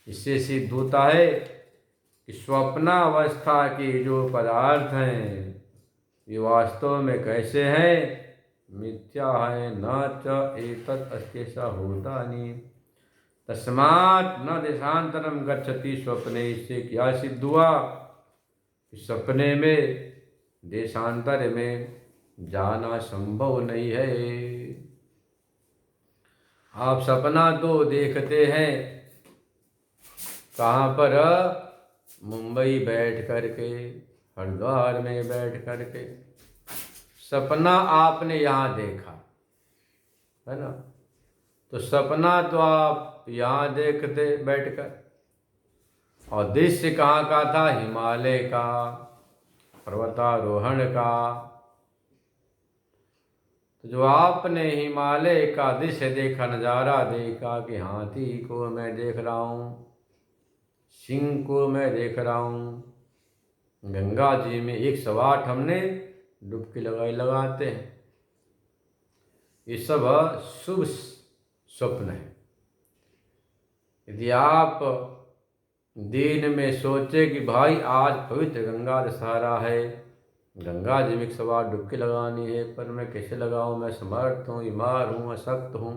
इससे सिद्ध होता है कि स्वप्नावस्था के जो पदार्थ हैं ये वास्तव में कैसे हैं, मिथ्या है, न च एतत् अस्ति, ऐसा होता नहीं। तस्मात् न देशांतरम गच्छति स्वप्ने, इससे क्या सिद्ध हुआ, सपने में देशांतर में जाना संभव नहीं है। आप सपना तो देखते हैं कहाँ पर, मुंबई बैठ करके, हरिद्वार में बैठ करके, सपना आपने यहाँ देखा है ना। तो सपना तो आप यहाँ देखते बैठकर, और दृश्य कहाँ का था, हिमालय का, पर्वतारोहण का। तो जो आपने हिमालय का दृश्य देखा, नज़ारा देखा कि हाथी को मैं देख रहा हूँ, सिंह को मैं देख रहा हूँ, गंगा जी में 108 हमने डुबकी लगाते हैं, ये सब शुभ स्वप्न है। यदि आप दिन में सोचे कि भाई आज पवित्र गंगा दशहरा है, गंगा जी में 108 डुबकी लगानी है, पर मैं कैसे लगाऊं, मैं समर्थ हूँ, बीमार हूँ, अशक्त हूँ,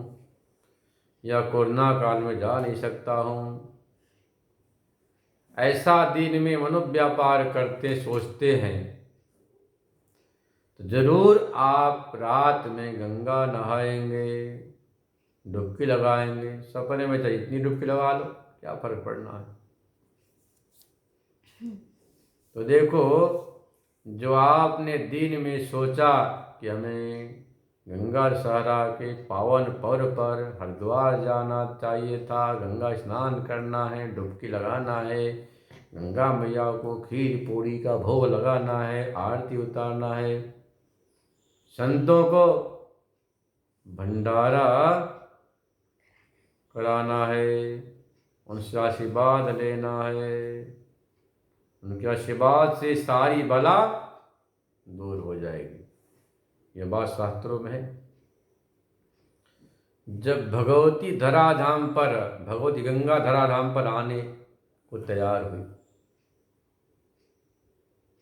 या कोरोना काल में जा नहीं सकता हूँ, ऐसा दिन में मनोव्यापार करते सोचते हैं, तो जरूर आप रात में गंगा नहाएंगे, डुबकी लगाएंगे। सपने में चाहे इतनी डुबकी लगा लो, क्या फर्क पड़ना है। तो देखो, जो आपने दिन में सोचा कि हमें गंगा दशहरा के पावन पर्व पर हरिद्वार जाना चाहिए था, गंगा स्नान करना है, डुबकी लगाना है, गंगा मैया को खीर पूड़ी का भोग लगाना है, आरती उतारना है, संतों को भंडारा कराना है, उनसे आशीर्वाद लेना है, उनके आशीर्वाद से सारी बला दूर हो जाएगी। यह बात शास्त्रों में है। जब भगवती धराधाम पर, भगवती गंगा धराधाम पर आने को तैयार हुई,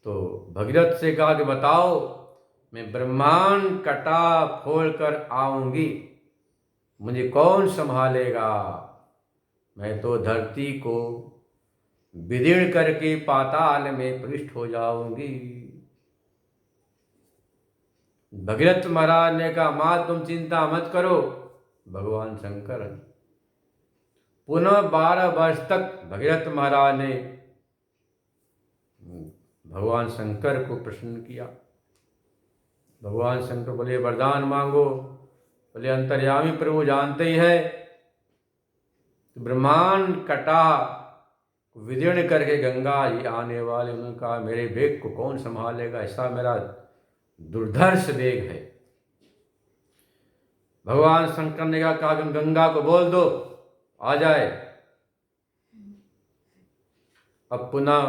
तो भगीरथ से कहा कि बताओ, मैं ब्रह्मांड कटा फोड़ कर आऊंगी, मुझे कौन संभालेगा, मैं तो धरती को विदीर्ण करके पाताल में प्रविष्ट हो जाऊंगी। भगीरथ महाराज ने कहा, मां तुम चिंता मत करो, भगवान शंकर। पुनः 12 वर्ष तक भगीरथ महाराज ने भगवान शंकर को प्रसन्न किया। भगवान शंकर बोले वरदान मांगो, बोले अंतर्यामी प्रभु जानते ही है, तो ब्रह्मांड कटा विदीर्ण करके गंगा जी आने वाले। उन्होंने कहा मेरे वेग को कौन संभालेगा, ऐसा मेरा दुर्धर्ष वेग है। भगवान शंकर ने कहा गंगा को बोल दो आ जाए। अब पुनः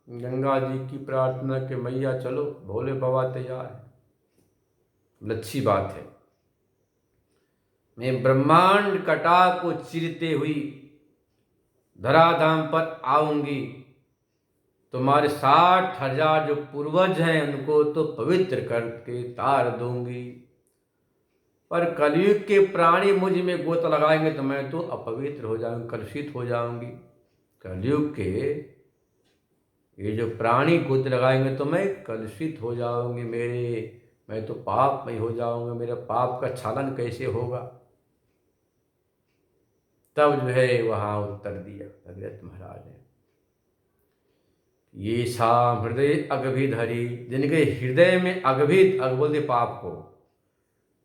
गंगा जी की प्रार्थना के मैया चलो, भोले बाबा तैयार है। अच्छी बात है। मैं ब्रह्मांड कटा को चीरते हुई धराधाम पर आऊंगी। तुम्हारे 60,000 जो पूर्वज हैं उनको तो पवित्र करके तार दूंगी, पर कलयुग के प्राणी मुझ में गोता लगाएंगे तो मैं तो अपवित्र हो जाऊंगी, कलुषित हो जाऊंगी। कलयुग के ये जो प्राणी गोत लगाएंगे तो मैं कलुषित हो जाऊंगी, मैं तो पाप में हो जाऊंगा, मेरा पाप का क्षालन कैसे होगा। तब जो है वहाँ उत्तर दिया भगत महाराज ने, ये सा हृदय अगभिद हरि, जिनके हृदय में अगभिद, अग बोलते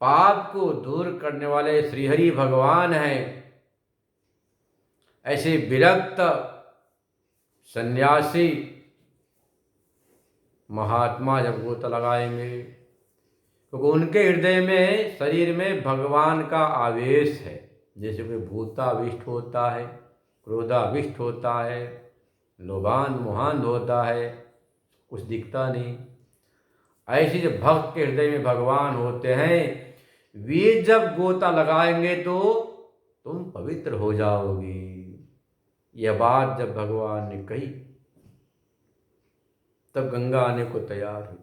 पाप को दूर करने वाले श्रीहरि भगवान हैं। ऐसे विरक्त सन्यासी महात्मा जब गोता लगाएंगे, क्योंकि उनके हृदय में, शरीर में भगवान का आवेश है। जैसे कोई भूताविष्ट होता है, क्रोधाविष्ट होता है, लोभान मोहान होता है, कुछ दिखता नहीं। ऐसे जब भक्त के हृदय में भगवान होते हैं, वे जब गोता लगाएंगे तो तुम पवित्र हो जाओगी। यह बात जब भगवान ने कही तब गंगा आने को तैयार हुई।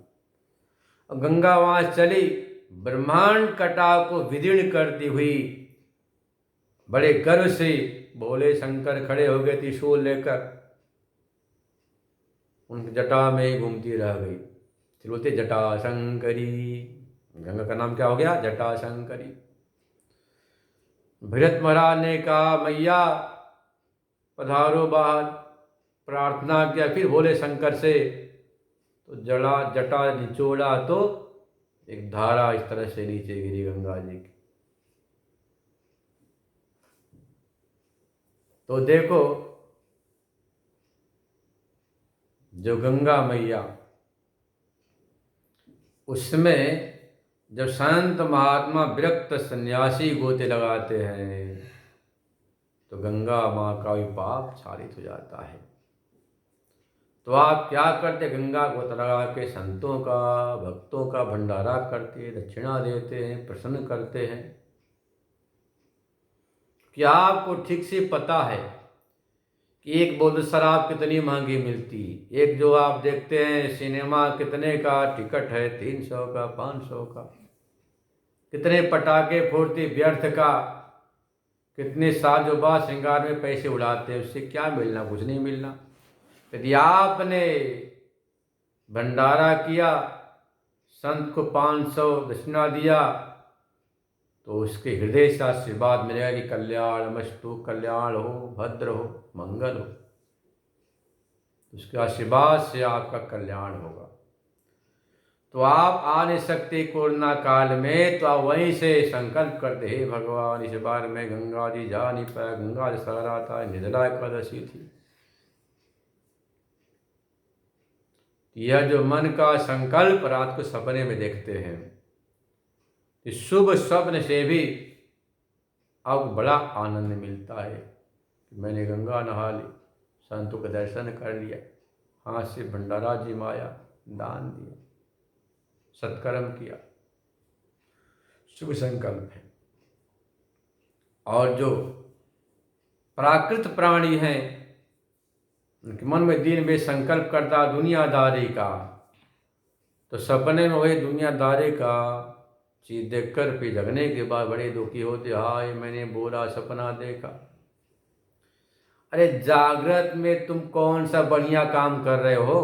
और गंगा वहां चली, ब्रह्मांड कटाव को विदीर्ण करती हुई बड़े गर्व से भोले शंकर खड़े हो गए, त्रिशूल लेकर उनकी जटा में घूमती रह गई। फिर बोलते जटा शंकरी, गंगा का नाम क्या हो गया, जटा शंकरी। भरत महाराज ने कहा मैया पधारो बाहर, प्रार्थना किया फिर भोले शंकर से, तो जटा निचोड़ा तो एक धारा इस तरह से नीचे गिरी गंगा जी की। तो देखो जो गंगा मैया, उसमें जब संत महात्मा विरक्त सन्यासी गोते लगाते हैं तो गंगा माँ का भी पाप क्षालित हो जाता है। तो आप क्या करते, गंगा गोता लगा के संतों का, भक्तों का भंडारा करते, दक्षिणा देते हैं, प्रसन्न करते हैं। क्या आपको ठीक से पता है कि एक बोतल शराब कितनी महंगी मिलती, एक जो आप देखते हैं सिनेमा कितने का टिकट है, 300 का, 500 का, कितने पटाखे फोड़ते व्यर्थ का, कितने साजोबाज श्रृंगार में पैसे उड़ाते हैं, उससे क्या मिलना, कुछ नहीं मिलना। यदि आपने भंडारा किया, संत को 500 दक्षिणा दिया, तो उसके हृदय से आशीर्वाद मिलेगा कि कल्याण मस्तु, कल्याण हो, भद्र हो, मंगल हो। उसके आशीर्वाद से आपका कल्याण होगा। तो आप आ नहीं सकते कोरोना काल में, तो आप वहीं से संकल्प करते हे भगवान इस बार मैं गंगा जी जा नहीं पाया, गंगा जी सारा था, निर्जला एकादशी थी। यह जो मन का संकल्प रात को सपने में देखते हैं, इस शुभ स्वप्न से भी अब बड़ा आनंद मिलता है कि मैंने गंगा नहा ली, संतों का दर्शन कर लिया, हाथ से भंडारा जिमाया, दान दिया, सत्कर्म किया, शुभ संकल्प है। और जो प्राकृत प्राणी हैं उनके मन में दिन में संकल्प करता दुनियादारी का, तो सपने में वही दुनियादारी का चीज देखकर फिर जगने के बाद बड़े दुखी होते, हाय मैंने बुरा सपना देखा। अरे जागृत में तुम कौन सा बढ़िया काम कर रहे हो।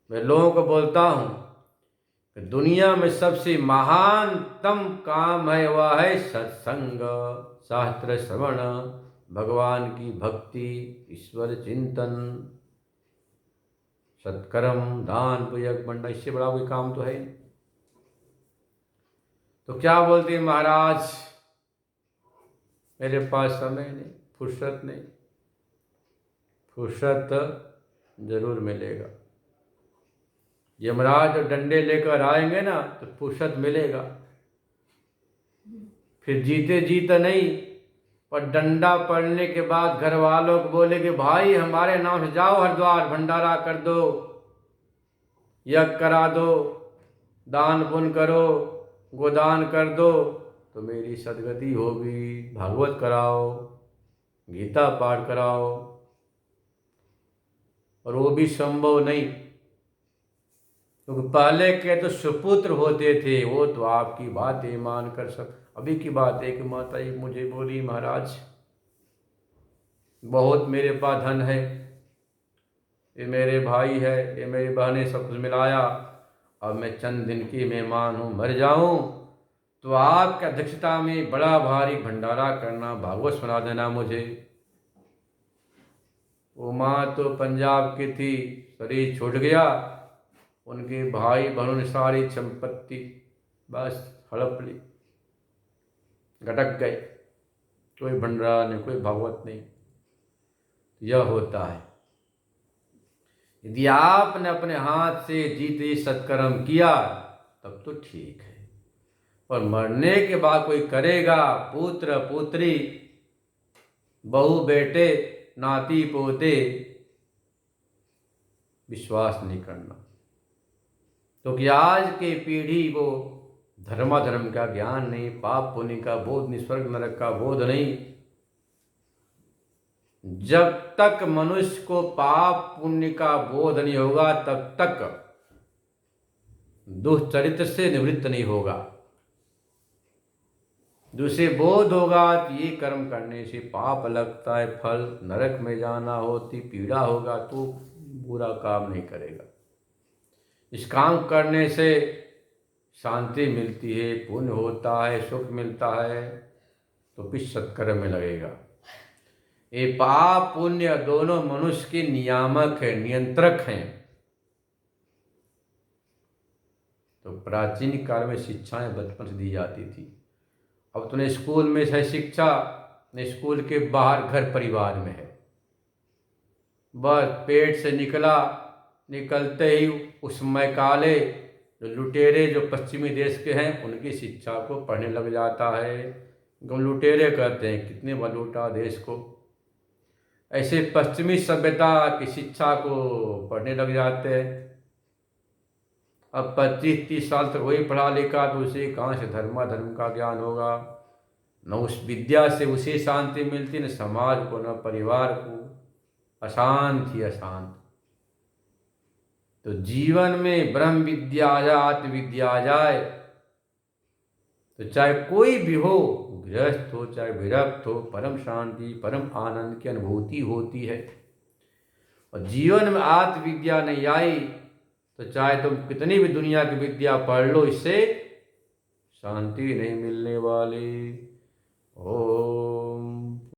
मैं लोगों को बोलता हूं कि दुनिया में सबसे महानतम काम है वह है सत्संग, शास्त्र श्रवण, भगवान की भक्ति, ईश्वर चिंतन, सत्कर्म, दान पूजक बनना, इससे बड़ा कोई काम तो है नहीं। तो क्या बोलते हैं महाराज, मेरे पास समय नहीं, फुर्सत नहीं, फुर्सत जरूर मिलेगा। यमराज जो डंडे लेकर आएंगे ना तो फुर्सत मिलेगा। फिर जीते जीते नहीं, पर डंडा पड़ने के बाद घर वालों को बोले कि भाई हमारे नाम से जाओ हरिद्वार, भंडारा कर दो, यज्ञ करा दो, दान पुण्य करो, गोदान कर दो तो मेरी सदगति होगी। भागवत कराओ, गीता पाठ कराओ। और वो भी संभव नहीं, क्योंकि पहले के तो सुपुत्र होते थे, वो तो आपकी बातें मान कर सब। अभी की बात है कि माता जी मुझे बोली महाराज बहुत मेरे पास धन है, ये मेरे भाई है, ये मेरी बहनें, सब कुछ मिलाया, अब मैं चंद दिन की मेहमान हूँ, मर जाऊँ तो आपकी अध्यक्षता में बड़ा भारी भंडारा करना, भागवत सुना देना मुझे। वो माँ तो पंजाब की थी, शरीर छूट गया, उनके भाई बहनों ने सारी संपत्ति बस हड़प ली, घटक गए। कोई भंडारा नहीं, कोई भागवत नहीं। यह होता है। यदि आपने अपने हाथ से जीते सत्कर्म किया तब तो ठीक है, और मरने के बाद कोई करेगा, पुत्र पुत्री, बहू बेटे, नाती पोते, विश्वास नहीं करना। क्योंकि आज की पीढ़ी को धर्माधर्म का ज्ञान नहीं, पाप पुण्य का बोध नहीं, स्वर्ग नरक का बोध नहीं। जब तक मनुष्य को पाप पुण्य का बोध नहीं होगा तब तक दुष्चरित्र से निवृत्त नहीं होगा। दूसरे बोध होगा कि ये कर्म करने से पाप लगता है, फल नरक में जाना होती, पीड़ा होगा, तो बुरा काम नहीं करेगा। इस काम करने से शांति मिलती है, पुण्य होता है, सुख मिलता है, तो फिर सत्कर्म में लगेगा। ये पाप पुण्य दोनों मनुष्य के नियामक है, नियंत्रक हैं। तो प्राचीन काल में शिक्षाएं बचपन से दी जाती थी। अब तो स्कूल में है शिक्षा, न स्कूल के बाहर घर परिवार में है। बस पेट से निकला, निकलते ही उस मैकाले जो लुटेरे जो पश्चिमी देश के हैं उनकी शिक्षा को पढ़ने लग जाता है। लुटेरे कहते हैं, कितने बार लूटा देश को। ऐसे पश्चिमी सभ्यता की शिक्षा को पढ़ने लग जाते हैं। अब 25-30 साल तक वही पढ़ा लिखा, तो उसे कहाँ से धर्म का ज्ञान होगा। न उस विद्या से उसे शांति मिलती, न समाज को, न परिवार को। अशांत ही अशांत। तो जीवन में ब्रह्म विद्या आ जाए, आत्म विद्या आ जाए, तो चाहे कोई भी हो, गृहस्थ हो चाहे विरक्त हो, परम शांति परम आनंद की अनुभूति होती है। और जीवन में आत्म विद्या नहीं आई तो चाहे तुम कितनी भी दुनिया की विद्या पढ़ लो, इससे शांति नहीं मिलने वाली। ओ